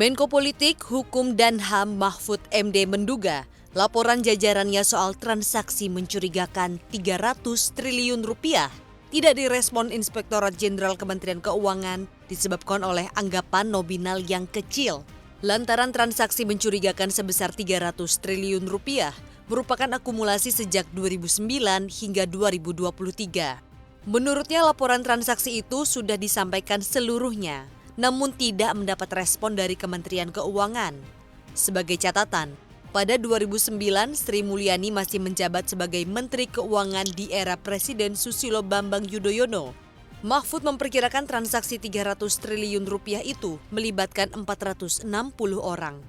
Menko Politik, Hukum dan HAM Mahfud MD menduga laporan jajarannya soal transaksi mencurigakan 300 triliun rupiah tidak direspon Inspektorat Jenderal Kementerian Keuangan disebabkan oleh anggapan nominal yang kecil. Lantaran transaksi mencurigakan sebesar 300 triliun rupiah merupakan akumulasi sejak 2009 hingga 2023. Menurutnya laporan transaksi itu sudah disampaikan seluruhnya, namun tidak mendapat respon dari Kementerian Keuangan. Sebagai catatan, pada 2009 Sri Mulyani masih menjabat sebagai Menteri Keuangan di era Presiden Susilo Bambang Yudhoyono. Mahfud memperkirakan transaksi 300 triliun rupiah itu melibatkan 460 orang.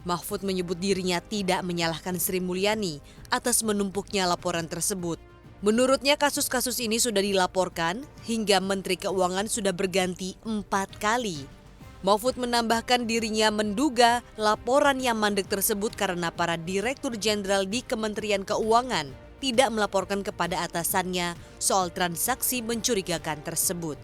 Mahfud menyebut dirinya tidak menyalahkan Sri Mulyani atas menumpuknya laporan tersebut. Menurutnya kasus-kasus ini sudah dilaporkan hingga Menteri Keuangan sudah berganti 4 kali. Mahfud menambahkan dirinya menduga laporan yang mandek tersebut karena para direktur jenderal di Kementerian Keuangan tidak melaporkan kepada atasannya soal transaksi mencurigakan tersebut.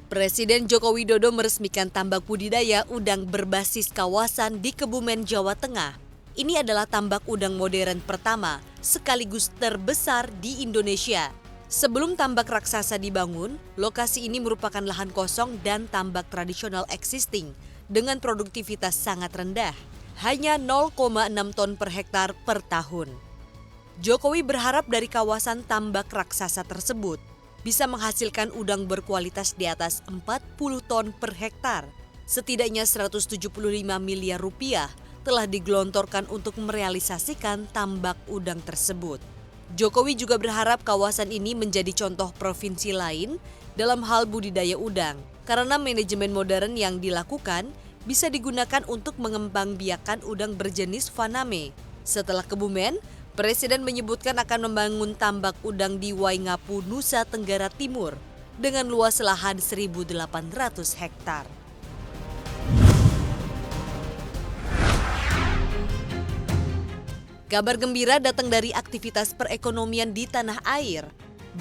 Presiden Joko Widodo meresmikan tambak budidaya udang berbasis kawasan di Kebumen, Jawa Tengah. Ini adalah tambak udang modern pertama sekaligus terbesar di Indonesia. Sebelum tambak raksasa dibangun, lokasi ini merupakan lahan kosong dan tambak tradisional existing dengan produktivitas sangat rendah, hanya 0,6 ton per hektar per tahun. Jokowi berharap dari kawasan tambak raksasa tersebut bisa menghasilkan udang berkualitas di atas 40 ton per hektar. Setidaknya 175 miliar rupiah telah digelontorkan untuk merealisasikan tambak udang tersebut. Jokowi juga berharap kawasan ini menjadi contoh provinsi lain dalam hal budidaya udang, karena manajemen modern yang dilakukan bisa digunakan untuk mengembangbiakan udang berjenis Faname. Setelah Kebumen, Presiden menyebutkan akan membangun tambak udang di Waingapu, Nusa Tenggara Timur dengan luas lahan 1.800 hektar. Kabar gembira datang dari aktivitas perekonomian di tanah air.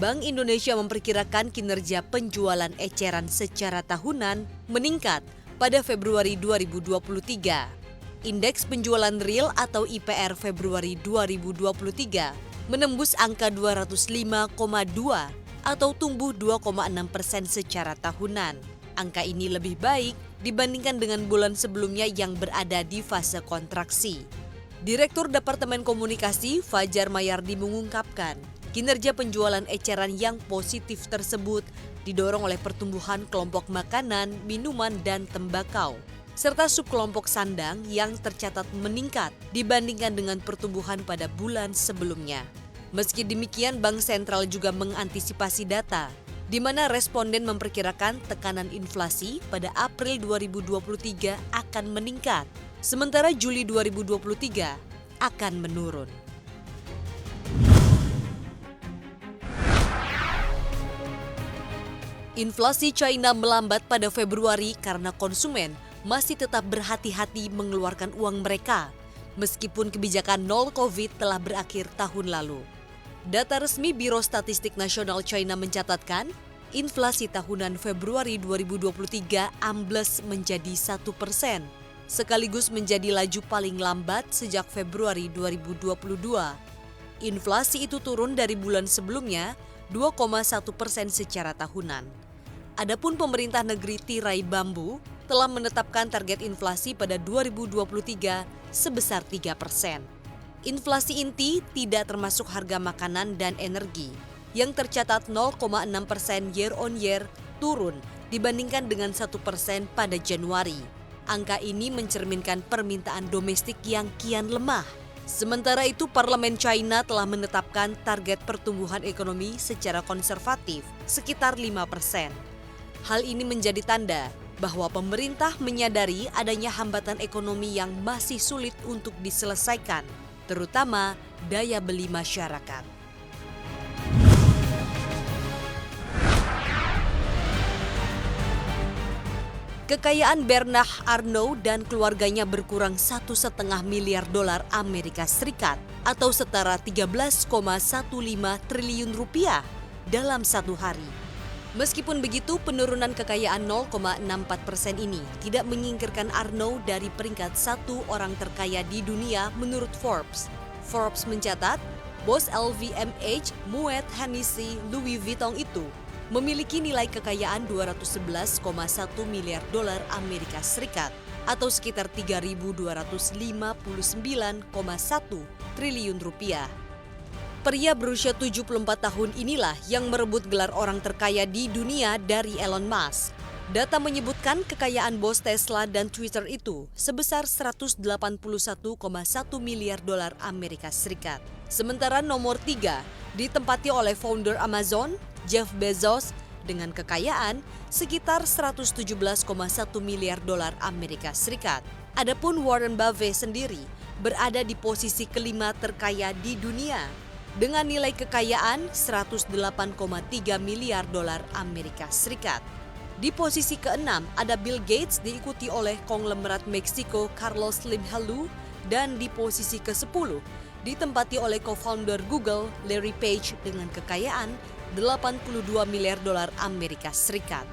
Bank Indonesia memperkirakan kinerja penjualan eceran secara tahunan meningkat pada Februari 2023. Indeks penjualan real atau IPR Februari 2023 menembus angka 205,2 atau tumbuh 2,6% secara tahunan. Angka ini lebih baik dibandingkan dengan bulan sebelumnya yang berada di fase kontraksi. Direktur Departemen Komunikasi Fajar Mayardi mengungkapkan, kinerja penjualan eceran yang positif tersebut didorong oleh pertumbuhan kelompok makanan, minuman, dan tembakau, serta subkelompok sandang yang tercatat meningkat dibandingkan dengan pertumbuhan pada bulan sebelumnya. Meski demikian, Bank Sentral juga mengantisipasi data, di mana responden memperkirakan tekanan inflasi pada April 2023 akan meningkat, sementara Juli 2023 akan menurun. Inflasi China melambat pada Februari karena konsumen masih tetap berhati-hati mengeluarkan uang mereka, meskipun kebijakan nol COVID telah berakhir tahun lalu. Data resmi Biro Statistik Nasional China mencatatkan, inflasi tahunan Februari 2023 ambles menjadi 1%, sekaligus menjadi laju paling lambat sejak Februari 2022. Inflasi itu turun dari bulan sebelumnya 2,1% secara tahunan. Adapun pemerintah negeri tirai bambu telah menetapkan target inflasi pada 2023 sebesar 3%. Inflasi inti tidak termasuk harga makanan dan energi yang tercatat 0,6% year on year turun dibandingkan dengan 1% pada Januari. Angka ini mencerminkan permintaan domestik yang kian lemah. Sementara itu, Parlemen China telah menetapkan target pertumbuhan ekonomi secara konservatif sekitar 5%. Hal ini menjadi tanda bahwa pemerintah menyadari adanya hambatan ekonomi yang masih sulit untuk diselesaikan, terutama daya beli masyarakat. Kekayaan Bernard Arnault dan keluarganya berkurang 1,5 miliar dolar Amerika Serikat atau setara 13,15 triliun rupiah dalam satu hari. Meskipun begitu, penurunan kekayaan 0,64% ini tidak menyingkirkan Arnault dari peringkat 1 orang terkaya di dunia menurut Forbes. Forbes mencatat, bos LVMH, Moet Hennessy, Louis Vuitton itu memiliki nilai kekayaan 211,1 miliar dolar Amerika Serikat atau sekitar 3.259,1 triliun rupiah. Pria berusia 74 tahun inilah yang merebut gelar orang terkaya di dunia dari Elon Musk. Data menyebutkan kekayaan bos Tesla dan Twitter itu sebesar 181,1 miliar dolar Amerika Serikat. Sementara nomor 3 ditempati oleh founder Amazon, Jeff Bezos, dengan kekayaan sekitar 117,1 miliar dolar Amerika Serikat. Adapun Warren Buffett sendiri berada di posisi kelima terkaya di dunia dengan nilai kekayaan 108,3 miliar dolar Amerika Serikat. Di posisi keenam ada Bill Gates diikuti oleh konglomerat Meksiko Carlos Slim Helú dan di posisi ke-10 ditempati oleh co-founder Google Larry Page dengan kekayaan 82 miliar dolar Amerika Serikat.